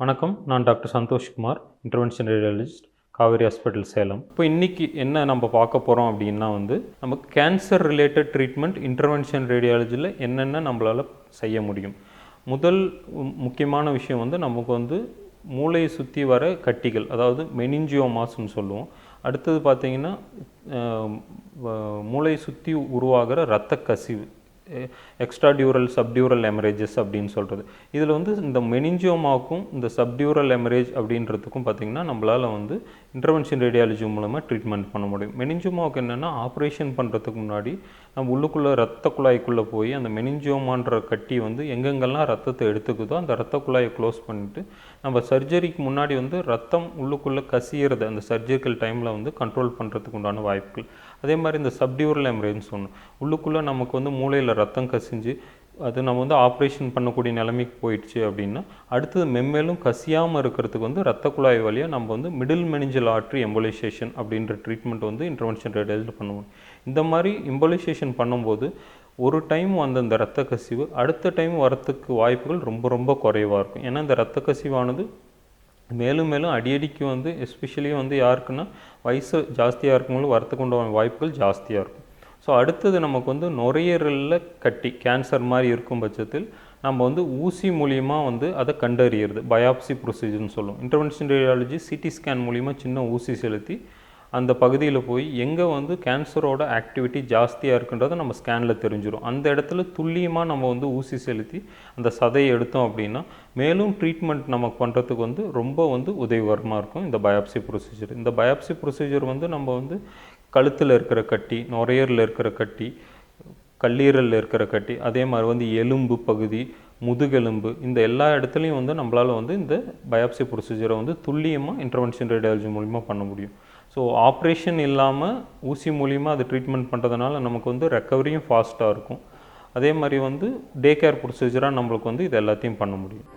வணக்கம். நான் doctor Santhoshkumar, intervention radiologist, Kauvery hospital, Salem. இப்போ இன்றைக்கி என்ன நம்ம பார்க்க போகிறோம் அப்படின்னா நமக்கு கேன்சர் ரிலேட்டட் ட்ரீட்மெண்ட் இன்டர்வென்ஷன் ரேடியாலஜியில் என்னென்ன நம்மளால் செய்ய முடியும். முதல் முக்கியமான விஷயம் நமக்கு மூளையை சுற்றி வர கட்டிகள், அதாவது மெனிஞ்சியோமாஸ்ன்னு சொல்லுவோம். அடுத்தது பார்த்திங்கன்னா மூளையை சுற்றி உருவாகிற இரத்த கசிவு, எக்ஸ்ட்ரா டியூரல் சப்டியூரல் ஹெமரேஜஸ் அப்படின்னு சொல்கிறது. இதில் இந்த மெனிஞ்சியோமாவுக்கும் இந்த சப்டியூரல் ஹெமரேஜ் அப்படின்றதுக்கும் பார்த்திங்கன்னா நம்மளால் இன்டர்வென்ஷன் ரேடியாலஜி மூலமாக ட்ரீட்மெண்ட் பண்ண முடியும். மெனிஞ்சியோமாவுக்கு என்னென்னா, ஆப்ரேஷன் பண்ணுறதுக்கு முன்னாடி நம்ம உள்ளுக்குள்ளே ரத்த குழாய்க்குள்ளே போய் அந்த மெனிஞ்சியோமான்ற கட்டி எங்கெங்கெல்லாம் ரத்தத்தை எடுத்துக்குதோ அந்த ரத்த குழாயை க்ளோஸ் பண்ணிவிட்டு நம்ம சர்ஜரிக்கு முன்னாடி ரத்தம் உள்ளுக்குள்ளே கசியிறது அந்த சர்ஜிக்கல் டைமில் கண்ட்ரோல் பண்ணுறதுக்கு உண்டான வாய்ப்புகள். அதே மாதிரி இந்த சப்டியூரல் ஹெமரேஜ்னு சொன்னோம், உள்ளுக்குள்ளே நமக்கு மூளையில் ரத்தம் கசிஞ்சு அது நம்ம ஆப்ரேஷன் பண்ணக்கூடிய நிலைமைக்கு போயிடுச்சு அப்படின்னா அடுத்தது மென்மேலும் கசியாமல் இருக்கிறதுக்கு ரத்த குழாய் வழியாக நம்ம மிடில் மெனிஞ்சல் ஆர்ட்ரி எம்போலைசேஷன் அப்படின்ற ட்ரீட்மெண்ட் இன்டர்வென்ஷன் ரேடியாலஜியில் பண்ணுவோம். இந்த மாதிரி எம்போலைசேஷன் பண்ணும்போது ஒரு டைம் அந்த இரத்த கசிவு அடுத்த டைம் வரத்துக்கு வாய்ப்புகள் ரொம்ப ரொம்ப குறைவாக இருக்கும். ஏன்னா இந்த இரத்த கசிவானது மேலும் மேலும் அடிக்கடிக்கு எஸ்பெஷலி யாருக்குன்னா வயசு ஜாஸ்தியாக இருக்கும்போது வரத்துக்கு உண்டான வாய்ப்புகள் ஜாஸ்தியாக இருக்கும். ஸோ அடுத்தது நமக்கு நுரையீரலில் கட்டி கேன்சர் மாதிரி இருக்கும் பட்சத்தில் நம்ம ஊசி மூலியமாக அதை கண்டறியிறது பயாப்சி ப்ரொசீஜர்னு சொல்லுவோம். இன்டர்வென்ஷன் ரேடியாலஜி சிடி ஸ்கேன் மூலிமா சின்ன ஊசி செலுத்தி அந்த பகுதியில் போய் எங்கே கேன்சரோட ஆக்டிவிட்டி ஜாஸ்தியாக இருக்குன்றதை நம்ம ஸ்கேனில் தெரிஞ்சிடும். அந்த இடத்துல துல்லியமாக நம்ம ஊசி செலுத்தி அந்த சதையை எடுத்தோம் அப்படின்னா மேலும் ட்ரீட்மெண்ட் நமக்கு பண்ணுறதுக்கு ரொம்ப உதவிகரமாக இருக்கும் இந்த பயாப்சி ப்ரொசீஜர். இந்த பயாப்சி ப்ரொசீஜர் நம்ம கழுத்தில் இருக்கிற கட்டி, நுரையீரலில் இருக்கிற கட்டி, கல்லீரலில் இருக்கிற கட்டி, அதே மாதிரி எலும்பு பகுதி, முதுகெலும்பு, இந்த எல்லா இடத்துலையும் நம்மளால் இந்த பயாப்சி ப்ரொசீஜரை துல்லியமாக இன்டர்வென்ஷன் ரேடியாலஜி மூலிமா பண்ண முடியும். ஸோ ஆப்ரேஷன் இல்லாமல் ஊசி மூலிமா அது ட்ரீட்மெண்ட் பண்ணுறதுனால நமக்கு ரெக்கவரியும் ஃபாஸ்ட்டாக இருக்கும். அதே மாதிரி டே கேர் ப்ரொசீஜராக நம்மளுக்கு இது எல்லாத்தையும் பண்ண முடியும்.